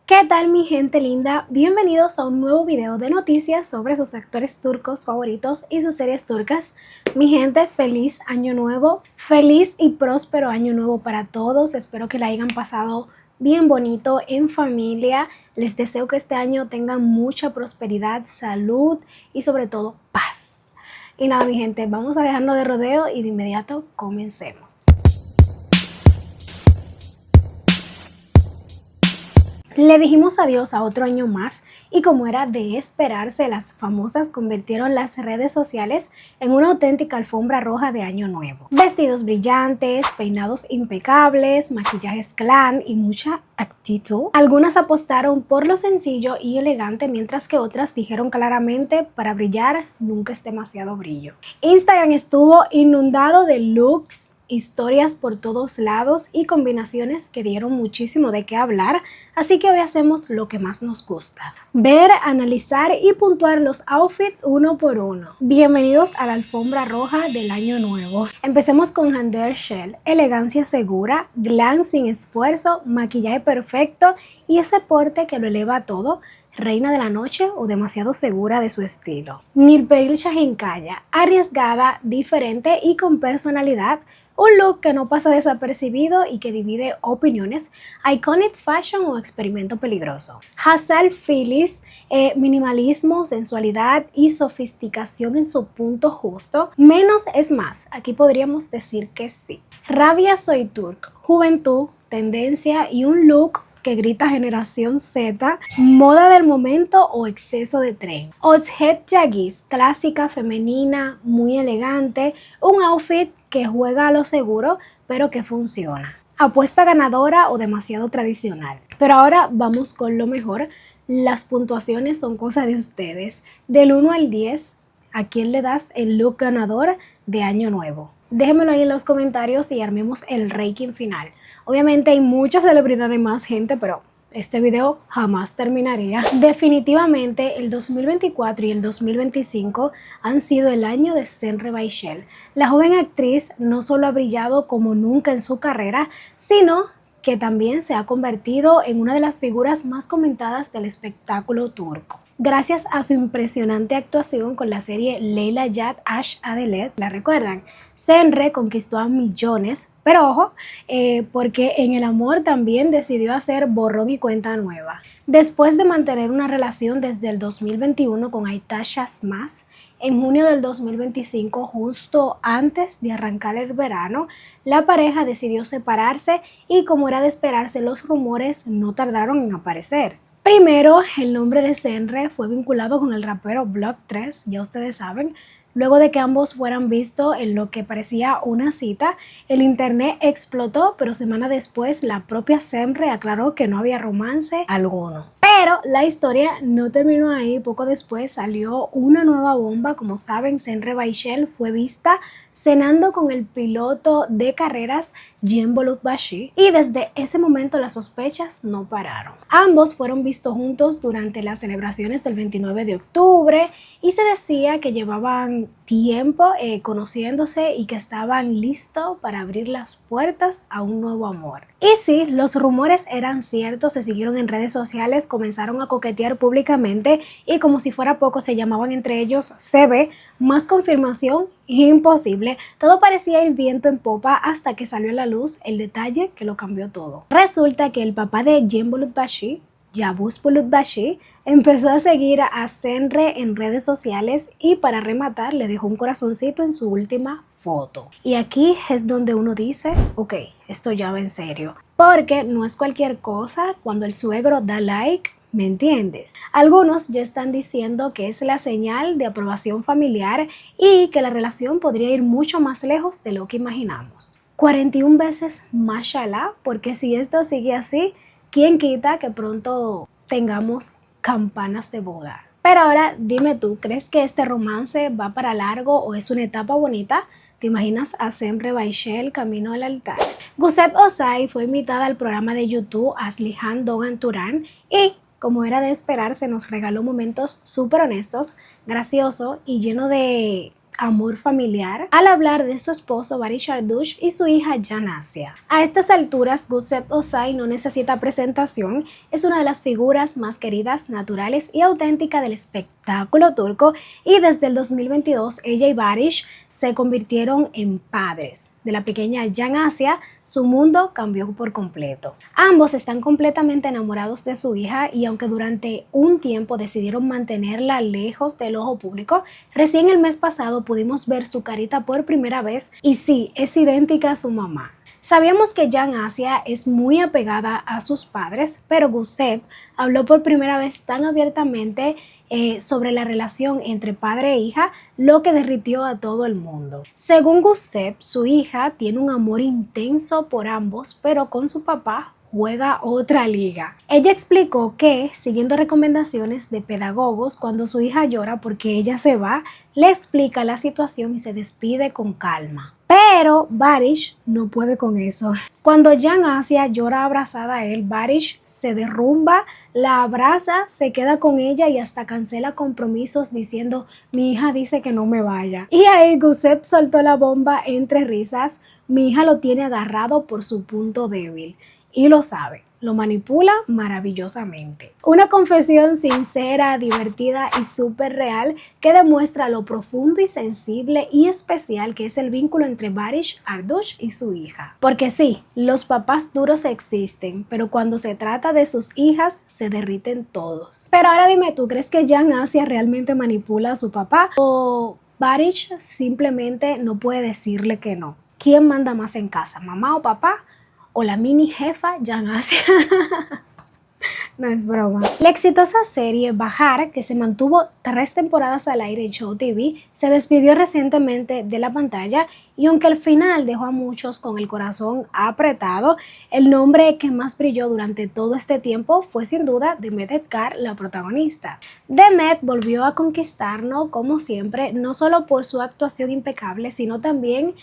¿Qué tal mi gente linda? Bienvenidos a un nuevo video de noticias sobre sus actores turcos favoritos y sus series turcas. Mi gente, feliz año nuevo, feliz y próspero año nuevo para todos. Espero que la hayan pasado bien bonito en familia. Les deseo que este año tengan mucha prosperidad, salud y sobre todo paz. Y nada mi gente, vamos a dejarnos de rodeo y de inmediato comencemos. Le dijimos adiós a otro año más y como era de esperarse, las famosas convirtieron las redes sociales en una auténtica alfombra roja de año nuevo. Vestidos brillantes, peinados impecables, maquillajes glam y mucha actitud. Algunas apostaron por lo sencillo y elegante, mientras que otras dijeron claramente, para brillar nunca es demasiado brillo. Instagram estuvo inundado de looks, historias por todos lados y combinaciones que dieron muchísimo de qué hablar, así que hoy hacemos lo que más nos gusta: ver, analizar y puntuar los outfits uno por uno. Bienvenidos a la alfombra roja del año nuevo. Empecemos con Hande Erçel, elegancia segura, glam sin esfuerzo, maquillaje perfecto y ese porte que lo eleva todo. Reina de la noche o demasiado segura de su estilo. Nilperi Şahinkaya, arriesgada, diferente y con personalidad. Un look que no pasa desapercibido y que divide opiniones. Iconic fashion o experimento peligroso. Hazel Phillips, minimalismo, sensualidad y sofisticación en su punto justo. Menos es más, aquí podríamos decir que sí. Rabia Soytürk, juventud, tendencia y un look que grita generación Z, moda del momento o exceso de tren. Özge Cengiz, clásica, femenina, muy elegante, un outfit que juega a lo seguro pero que funciona. Apuesta ganadora o demasiado tradicional. Pero ahora vamos con lo mejor. Las puntuaciones son cosa de ustedes. Del 1 al 10, ¿a quién le das el look ganador de año nuevo? Déjenmelo ahí en los comentarios y armemos el ranking final. Obviamente hay muchas celebridades más, gente, pero este video jamás terminaría. Definitivamente el 2024 y el 2025 han sido el año de Semre Bayshel. La joven actriz no solo ha brillado como nunca en su carrera, sino que también se ha convertido en una de las figuras más comentadas del espectáculo turco. Gracias a su impresionante actuación con la serie Leyla Yat Aşk Adalet, ¿la recuerdan? Semre conquistó a millones, pero ojo, porque en el amor también decidió hacer borrón y cuenta nueva. Después de mantener una relación desde el 2021 con Aytaç Şasmaz, en junio del 2025, justo antes de arrancar el verano, la pareja decidió separarse y, como era de esperarse, los rumores no tardaron en aparecer. Primero, el nombre de Semre fue vinculado con el rapero Block 3, ya ustedes saben. Luego de que ambos fueran vistos en lo que parecía una cita, el internet explotó, pero semana después la propia Semre aclaró que no había romance alguno. Pero la historia no terminó ahí. Poco después salió una nueva bomba. Como saben, Semre Bayshel fue vista cenando con el piloto de carreras Cem Bolukbashi y desde ese momento las sospechas no pararon. Ambos fueron vistos juntos durante las celebraciones del 29 de octubre y se decía que llevaban tiempo conociéndose y que estaban listos para abrir las puertas a un nuevo amor. Y sí, los rumores eran ciertos, se siguieron en redes sociales, comenzaron a coquetear públicamente y como si fuera poco se llamaban entre ellos CB. Más confirmación imposible. Todo parecía ir viento en popa hasta que salió a la luz el detalle que lo cambió todo. Resulta que el papá de Cem Bolukbashi, Yavuz Bolukbashi, empezó a seguir a Semre en redes sociales y para rematar le dejó un corazoncito en su última foto. Y aquí es donde uno dice, ok, esto ya va en serio. Porque no es cualquier cosa cuando el suegro da like, ¿me entiendes? Algunos ya están diciendo que es la señal de aprobación familiar y que la relación podría ir mucho más lejos de lo que imaginamos. 41 veces mashallah, porque si esto sigue así, ¿quién quita que pronto tengamos campanas de boda? Pero ahora dime tú, ¿crees que este romance va para largo o es una etapa bonita? ¿Te imaginas a Semre Bayshel camino al altar? Gusev Özay fue invitada al programa de YouTube Aslihan Doğan Turan y, como era de esperarse, nos regaló momentos súper honestos, graciosos y lleno de amor familiar al hablar de su esposo Barish Arduch y su hija Jan Asia. A estas alturas, Gusev Osay no necesita presentación, es una de las figuras más queridas, naturales y auténticas del espectáculo turco, y desde el 2022 ella y Barish se convirtieron en padres. De la pequeña Jan Asia, su mundo cambió por completo. Ambos están completamente enamorados de su hija y aunque durante un tiempo decidieron mantenerla lejos del ojo público, recién el mes pasado pudimos ver su carita por primera vez y sí, es idéntica a su mamá. Sabíamos que Jan Asia es muy apegada a sus padres, pero Gusev habló por primera vez tan abiertamente sobre la relación entre padre e hija, lo que derritió a todo el mundo. Según Gusev, su hija tiene un amor intenso por ambos, pero con su papá juega otra liga. Ella explicó que, siguiendo recomendaciones de pedagogos, cuando su hija llora porque ella se va, le explica la situación y se despide con calma. Pero Barish no puede con eso. Cuando Jan Asia llora abrazada a él, Barish se derrumba, la abraza, se queda con ella y hasta cancela compromisos diciendo: mi hija dice que no me vaya. Y ahí Gusev soltó la bomba entre risas: mi hija lo tiene agarrado por su punto débil. Y lo sabe, lo manipula maravillosamente. Una confesión sincera, divertida y súper real que demuestra lo profundo y sensible y especial que es el vínculo entre Barish Arduch y su hija. Porque sí, los papás duros existen, pero cuando se trata de sus hijas se derriten todos. Pero ahora dime tú, ¿crees que Jan Asia realmente manipula a su papá o Barish simplemente no puede decirle que no? ¿Quién manda más en casa, mamá o papá? ¿O la mini jefa Jan Asia? No es broma. La exitosa serie Bahar, que se mantuvo 3 temporadas al aire en Show TV, se despidió recientemente de la pantalla y aunque al final dejó a muchos con el corazón apretado, el nombre que más brilló durante todo este tiempo fue sin duda Demet Edgar, la protagonista. Demet volvió a conquistarnos como siempre, no solo por su actuación impecable, sino también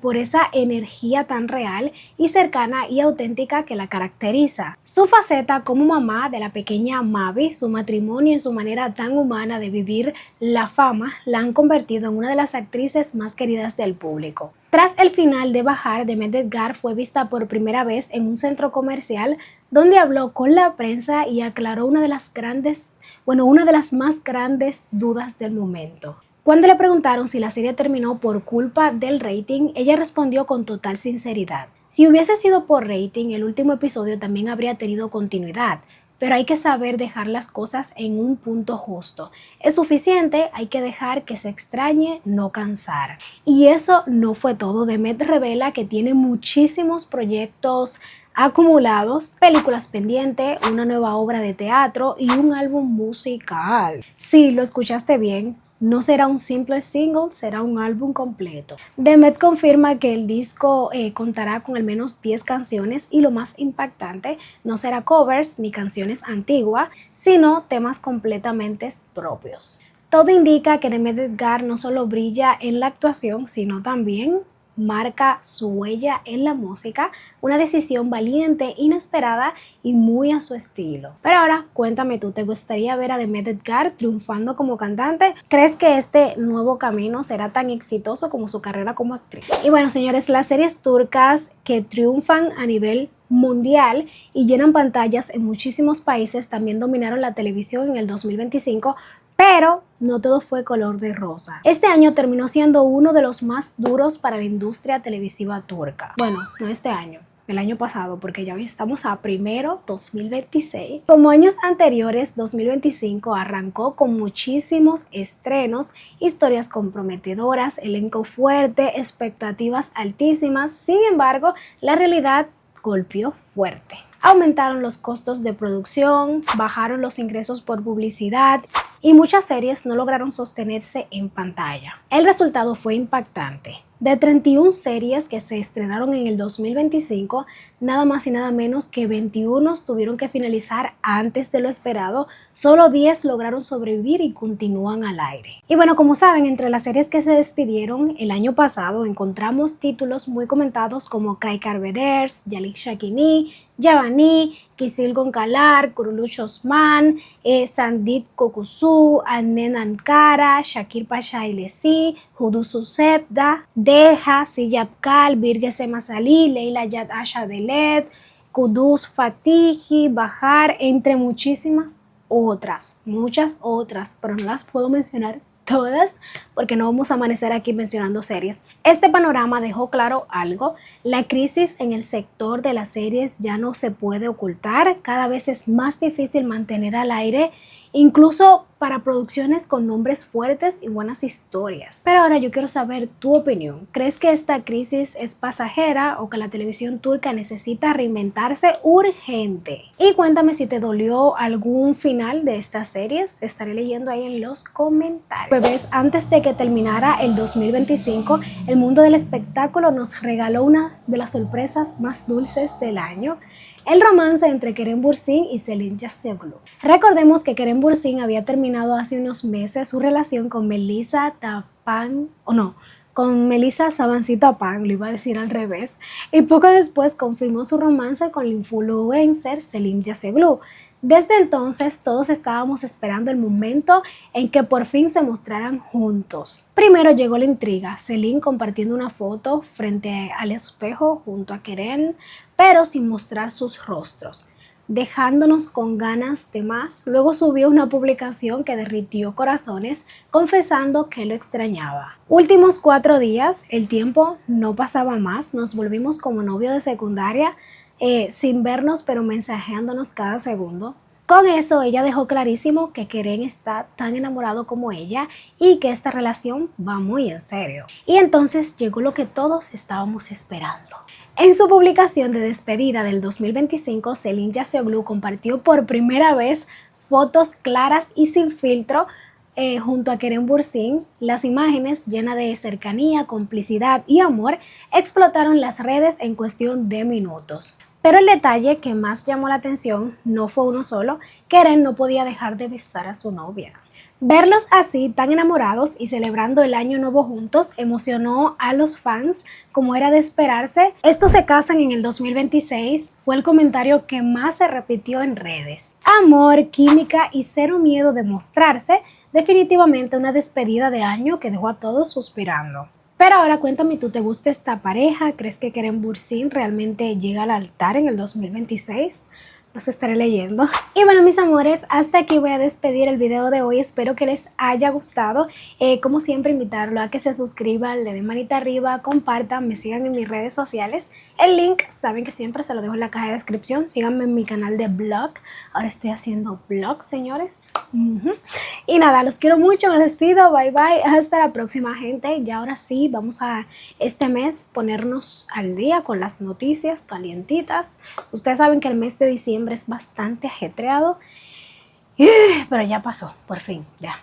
por esa energía tan real y cercana y auténtica que la caracteriza. Su faceta como mamá de la pequeña Mavi, su matrimonio y su manera tan humana de vivir la fama la han convertido en una de las actrices más queridas del público. Tras el final de Bahar, Demet Edgar fue vista por primera vez en un centro comercial donde habló con la prensa y aclaró una de las más grandes dudas del momento. Cuando le preguntaron si la serie terminó por culpa del rating, ella respondió con total sinceridad: si hubiese sido por rating, el último episodio también habría tenido continuidad, pero hay que saber dejar las cosas en un punto justo. Es suficiente, hay que dejar que se extrañe, no cansar. Y eso no fue todo. Demet revela que tiene muchísimos proyectos acumulados, películas pendientes, una nueva obra de teatro y un álbum musical. Sí, lo escuchaste bien. No será un simple single, será un álbum completo. Demet confirma que el disco contará con al menos 10 canciones y lo más impactante, no será covers ni canciones antiguas, sino temas completamente propios. Todo indica que Demet Edgar no solo brilla en la actuación, sino también marca su huella en la música, una decisión valiente, inesperada y muy a su estilo. Pero ahora, cuéntame tú, ¿te gustaría ver a Demet Edgar triunfando como cantante? ¿Crees que este nuevo camino será tan exitoso como su carrera como actriz? Y bueno, señores, las series turcas que triunfan a nivel mundial y llenan pantallas en muchísimos países también dominaron la televisión en el 2025, pero no todo fue color de rosa. Este año terminó siendo uno de los más duros para la industria televisiva turca. Bueno, no este año, el año pasado, porque ya hoy estamos a primero 2026. Como años anteriores, 2025 arrancó con muchísimos estrenos, historias comprometedoras, elenco fuerte, expectativas altísimas. Sin embargo, la realidad golpeó fuerte. Aumentaron los costos de producción, bajaron los ingresos por publicidad y muchas series no lograron sostenerse en pantalla. El resultado fue impactante. De 31 series que se estrenaron en el 2025, nada más y nada menos que 21 tuvieron que finalizar antes de lo esperado, solo 10 lograron sobrevivir y continúan al aire. Y bueno, como saben, entre las series que se despidieron el año pasado encontramos títulos muy comentados como Cry Carveders, Yalik Shakini, Yavani, Kisil Goncalar, Kurulush Osman, Sandit Kokusu, Annen Ankara, Shakir Pasha Ilesi, Hudu Susebda, Deja, Siyab Kal, Birge Semasali, Leila Yad Asha Deled, Kudus Fatihi, Bahar, entre muchísimas otras, muchas otras, pero no las puedo mencionar todas porque no vamos a amanecer aquí mencionando series. Este panorama dejó claro algo: la crisis en el sector de las series ya no se puede ocultar, cada vez es más difícil mantener al aire, incluso para producciones con nombres fuertes y buenas historias. Pero ahora yo quiero saber tu opinión. ¿Crees que esta crisis es pasajera o que la televisión turca necesita reinventarse urgente? Y cuéntame si te dolió algún final de estas series. Te estaré leyendo ahí en los comentarios. Bebés, antes de que terminara el 2025, el mundo del espectáculo nos regaló una de las sorpresas más dulces del año: el romance entre Kerem Bürsin y Selin Yaseoglu. Recordemos que Kerem Bürsin había terminado hace unos meses su relación con Melissa Sabancito Apan, lo iba a decir al revés, y poco después confirmó su romance con la influencer Selin Yaseoglu. Desde entonces todos estábamos esperando el momento en que por fin se mostraran juntos. Primero llegó la intriga, Selin compartiendo una foto frente al espejo junto a Kerem, pero sin mostrar sus rostros, dejándonos con ganas de más. Luego subió una publicación que derritió corazones, confesando que lo extrañaba. Últimos 4 días, el tiempo no pasaba más, nos volvimos como novios de secundaria, sin vernos pero mensajeándonos cada segundo. Con eso ella dejó clarísimo que Kerem está tan enamorado como ella y que esta relación va muy en serio. Y entonces llegó lo que todos estábamos esperando. En su publicación de despedida del 2025, Selin Yaseoglu compartió por primera vez fotos claras y sin filtro junto a Kerem Bürsin. Las imágenes, llenas de cercanía, complicidad y amor, explotaron las redes en cuestión de minutos. Pero el detalle que más llamó la atención no fue uno solo: Kerem no podía dejar de besar a su novia. Verlos así, tan enamorados y celebrando el año nuevo juntos, emocionó a los fans como era de esperarse. Estos se casan en el 2026, fue el comentario que más se repitió en redes. Amor, química y cero miedo de mostrarse, definitivamente una despedida de año que dejó a todos suspirando. Pero ahora cuéntame tú, ¿te gusta esta pareja? ¿Crees que Kerem Bürsin realmente llega al altar en el 2026? Los estaré leyendo. Y bueno, mis amores, hasta aquí voy a despedir el video de hoy. Espero que les haya gustado. Como siempre, invitarlo a que se suscriban, le den manita arriba, compartan, me sigan en mis redes sociales. El link, saben que siempre se lo dejo en la caja de descripción. Síganme en mi canal de blog. Ahora estoy haciendo blog, señores. Y nada, los quiero mucho, me despido. Bye, bye. Hasta la próxima, gente. Y ahora sí, vamos a este mes ponernos al día con las noticias calientitas. Ustedes saben que el mes de diciembre es bastante ajetreado, pero ya pasó, por fin, ya.